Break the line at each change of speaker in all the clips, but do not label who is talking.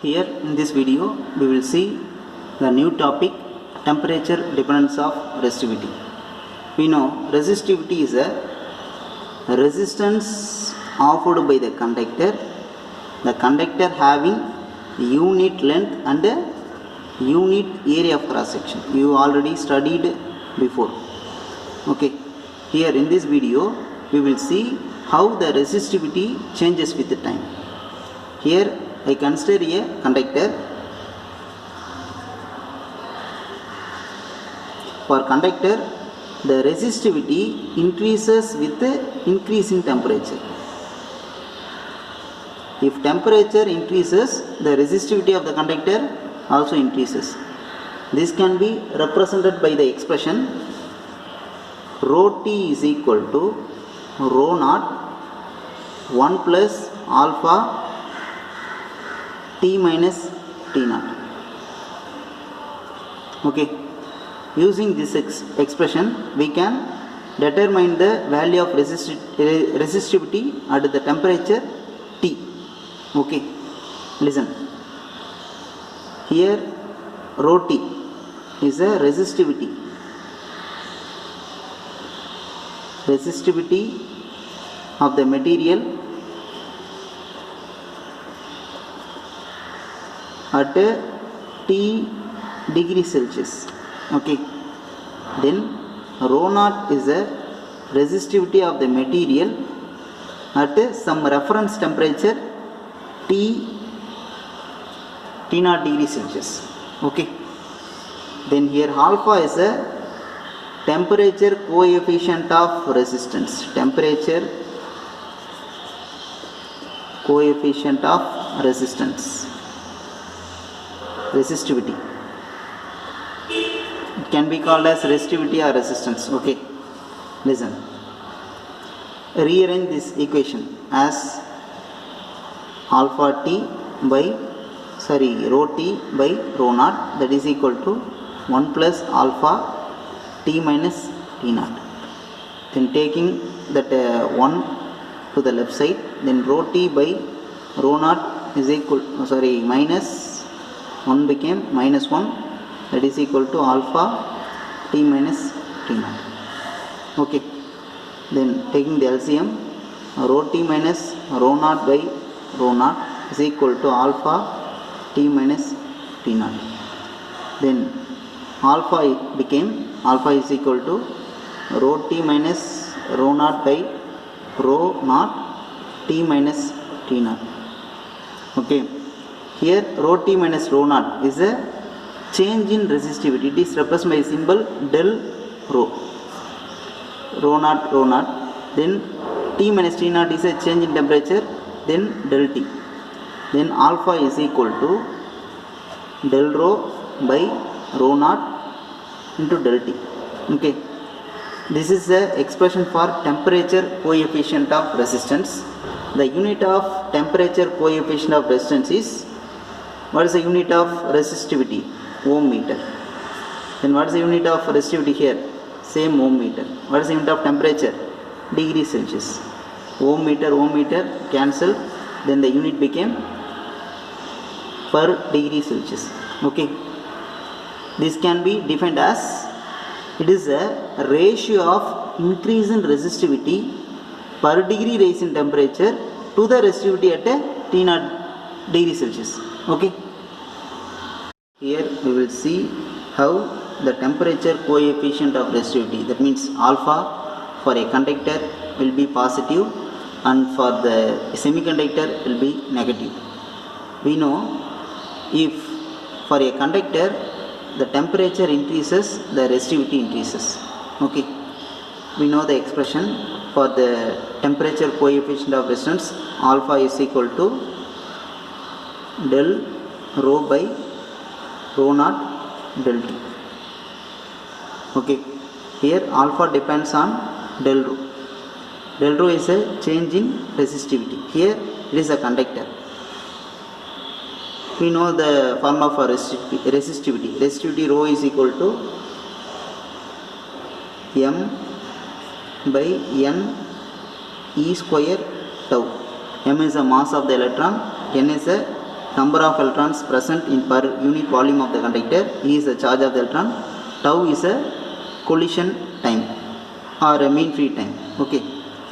Here in this video we will see the new topic, temperature dependence of resistivity. We know resistivity is a resistance offered by the conductor having unit length and a unit area of cross section. You already studied before. Okay, here in this video we will see how the resistivity changes with the time. Here I consider a conductor. For conductor, the resistivity increases with the increase in temperature. If temperature increases, the resistivity of the conductor also increases. This can be represented by the expression rho T is equal to rho naught 1 plus alpha T minus T naught. Okay, using this expression we can determine the value of resistivity at the temperature T. Okay, listen. Here rho T is a resistivity of the material at T degree Celsius. Okay, then rho naught is a resistivity of the material at some reference temperature T naught degree Celsius. Okay, then here alpha is a temperature coefficient of resistance, resistivity. It can be called as resistivity or resistance. Okay, listen. Rearrange this equation as rho T by rho naught, that is equal to 1 plus alpha T minus T naught. Then taking that 1 to the left side, then rho T by rho naught is equal minus 1 became minus 1, that is equal to alpha T minus T naught. Okay, then taking the LCM, rho T minus rho naught by rho naught is equal to alpha T minus T naught. Then alpha is equal to rho T minus rho naught by rho naught T minus T naught. Okay, here rho T minus rho naught is a change in resistivity. It is represented by symbol del rho naught. Then T minus T naught is a change in temperature, then del T. Then alpha is equal to del rho by rho naught into del T. Okay, this is the expression for temperature coefficient of resistance. The unit of temperature coefficient of resistance is, what is the unit of resistivity? Ohm meter. Then what is the unit of resistivity here? Same ohm meter. What is the unit of temperature? Degree Celsius. Ohm meter cancel, then the unit became per degree Celsius. Okay, this can be defined as, it is a ratio of increase in resistivity per degree rise in temperature to the resistivity at a T naught degree Celsius. Okay, here we will see how the temperature coefficient of resistivity, that means alpha for a conductor will be positive and for the semiconductor will be negative. We know if for a conductor the temperature increases, the resistivity increases. Okay, we know the expression for the temperature coefficient of resistance, alpha is equal to del rho by rho naught del T. Okay, here alpha depends on del rho. Del rho is a change in resistivity. Here it is a conductor. We know the formula for resistivity. Resistivity rho is equal to m by n E square tau. M is the mass of the electron, n is the number of electrons present in per unit volume of the conductor, E is the charge of the electron, tau is a collision time or a mean free time. Okay,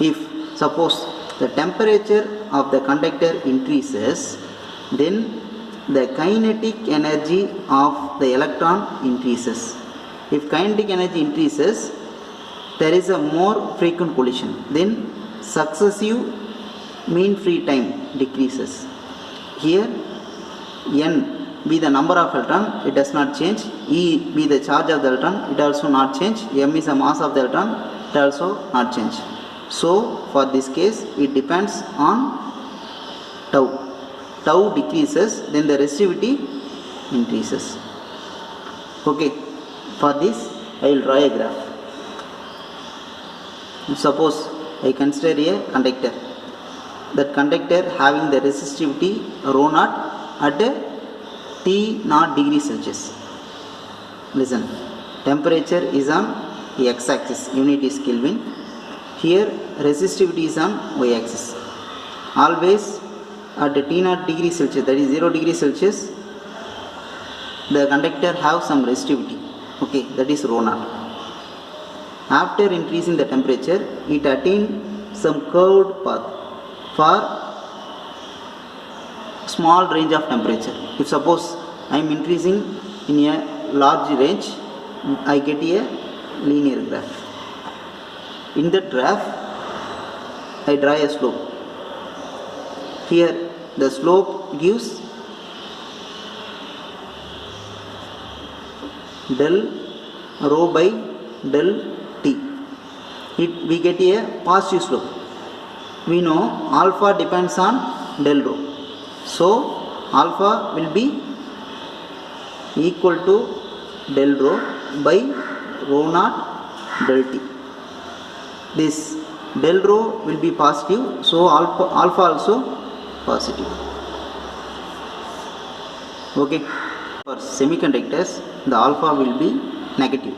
if suppose the temperature of the conductor increases, then the kinetic energy of the electron increases. If kinetic energy increases, there is a more frequent collision, then successive mean free time decreases. Here n be the number of electron, it does not change. E be the charge of the electron, it also not change. M is the mass of the electron, it also not change. So for this case it depends on tau. Tau decreases, then the resistivity increases. Okay, for this I will draw a graph. Suppose I consider a conductor. That conductor having the resistivity rho naught at T naught degree Celsius. Listen, temperature is on x axis, unit is Kelvin. Here resistivity is on y axis. Always at T naught degree Celsius, that is 0 degree Celsius, the conductor have some resistivity. Okay, that is rho naught. After increasing the temperature, it attains some curved path for small range of temperature. If suppose I am increasing in a large range, I get a linear graph. In that graph I draw a slope. Here the slope gives del rho by del t. We get a positive slope. We know alpha depends on del rho, so alpha will be equal to del rho by rho naught del t. This del rho will be positive, so alpha also positive. Okay, for semiconductors the alpha will be negative.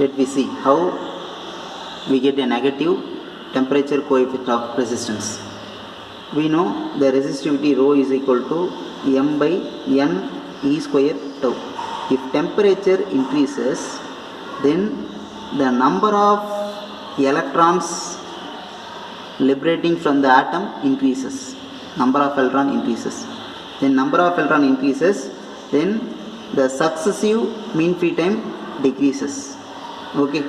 Let me see how we get a negative temperature coefficient of resistance. We know the resistivity rho is equal to m by n e square tau. If temperature increases, then the number of electrons liberating from the atom increases. Number of electron increases. Then number of electron increases, then the successive mean free time decreases. Okay.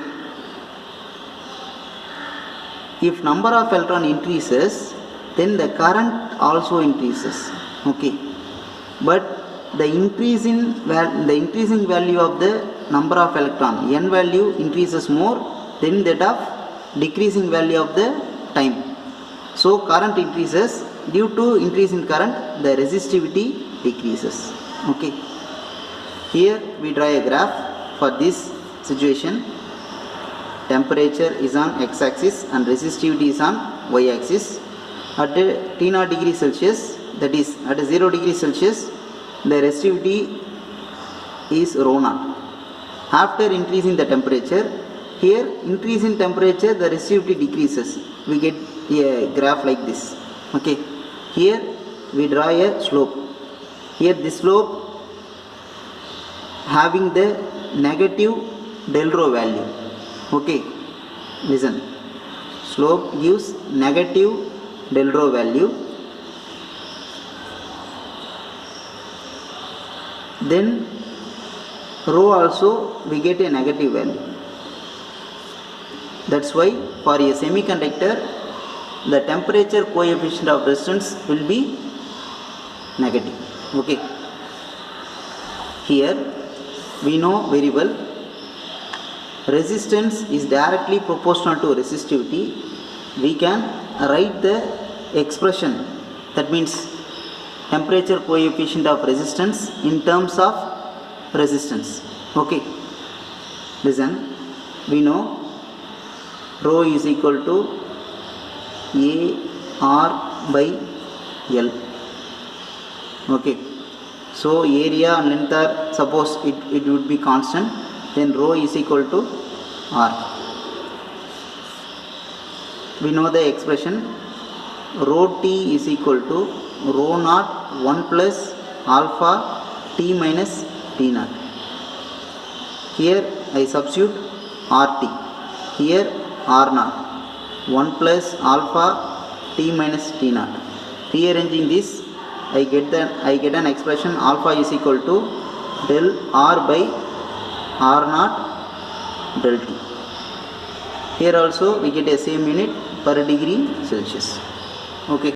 If number of electron increases, then the current also increases. Okay, but the increasing value of the number of electron, n value increases more than that of decreasing value of the time. So current increases. Due to increase in current, the resistivity decreases. Okay, here we draw a graph for this situation. Temperature is on x-axis and resistivity is on y-axis. At T naught degree Celsius, that is at 0 degree Celsius, the resistivity is rho naught. After increasing the temperature, here increase in temperature, the resistivity decreases. We get a graph like this. Okay, here we draw a slope. Here this slope having the negative del rho value. Okay, listen, slope gives negative del rho value. Then rho also we get a negative value. That's why for a semiconductor the temperature coefficient of resistance will be negative. Okay, here we know very well resistance is directly proportional to resistivity. We can write the expression, that means temperature coefficient of resistance in terms of resistance. Okay, listen, we know rho is equal to A R by L. Okay, so area and length are, suppose it would be constant, then rho is equal to R. We know the expression rho T is equal to rho naught 1 plus alpha t minus t naught. Here I substitute RT. Here R naught. 1 plus alpha t minus t naught. Rearranging this, I get an expression alpha is equal to del R by R naught del T. Here also we get a same unit per degree Celsius. Okay.